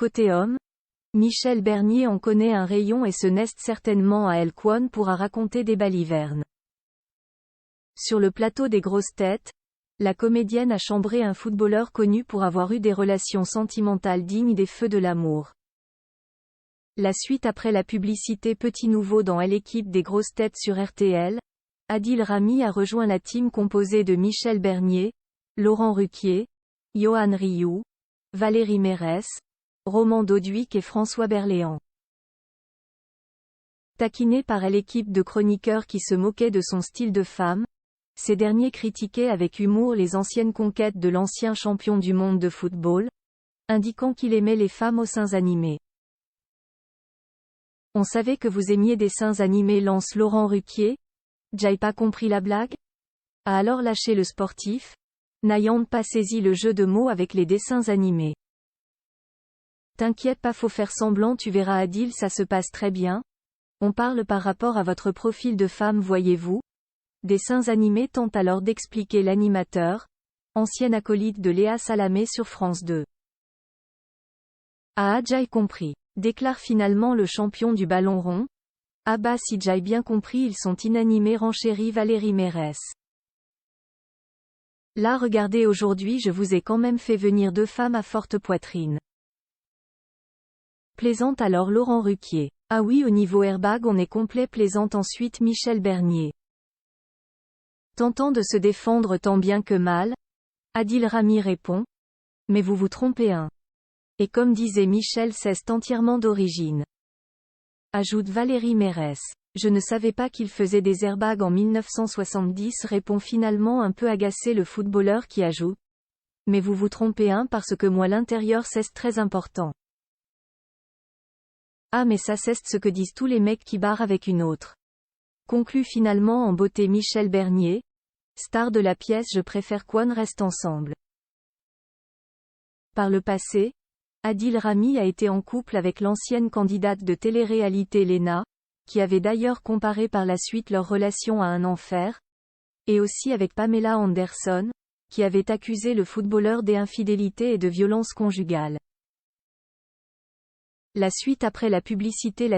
Côté homme, Michel Bernier en connaît un rayon et se neste certainement à El Kwon pourra raconter des balivernes. Sur le plateau des grosses têtes, la comédienne a chambré un footballeur connu pour avoir eu des relations sentimentales dignes des feux de l'amour. La suite après la publicité Petit Nouveau dans l'équipe des grosses têtes sur RTL, Adil Rami a rejoint la team composée de Michel Bernier, Laurent Ruquier, Yoann Rioux, Valérie Mérès, Roman Doduic et François Berléand. Taquiné par l'équipe de chroniqueurs qui se moquaient de son style de femme, ces derniers critiquaient avec humour les anciennes conquêtes de l'ancien champion du monde de football, indiquant qu'il aimait les femmes aux seins animés. On savait que vous aimiez des seins animés, lance Laurent Ruquier. J'aille pas compris la blague? A alors lâché le sportif, n'ayant pas saisi le jeu de mots avec les dessins animés. T'inquiète pas, faut faire semblant, tu verras Adil, ça se passe très bien. On parle par rapport à votre profil de femme, voyez-vous. Dessins animés, tente alors d'expliquer l'animateur, ancienne acolyte de Léa Salamé sur France 2. Ah, j'aille compris, déclare finalement le champion du ballon rond. Ah bah si j'aille bien compris, ils sont inanimés, renchérit Valérie Mérès. Là regardez, aujourd'hui je vous ai quand même fait venir 2 femmes à forte poitrine. Plaisante alors Laurent Ruquier. Ah oui, au niveau airbag on est complet, plaisante ensuite Michel Bernier. Tentant de se défendre tant bien que mal, Adil Rami répond. Mais vous vous trompez hein. Et comme disait Michel, c'est entièrement d'origine. Ajoute Valérie Mérès. Je ne savais pas qu'il faisait des airbags en 1970, répond finalement un peu agacé le footballeur qui ajoute. Mais vous vous trompez hein, parce que moi l'intérieur c'est très important. Ah mais ça c'est ce que disent tous les mecs qui barrent avec une autre. Conclut finalement en beauté Michel Bernier. Star de la pièce, je préfère qu'on reste ensemble. Par le passé, Adil Rami a été en couple avec l'ancienne candidate de télé-réalité Léna, qui avait d'ailleurs comparé par la suite leur relation à un enfer, et aussi avec Pamela Anderson, qui avait accusé le footballeur d'infidélité et de violence conjugale. La suite après la publicité.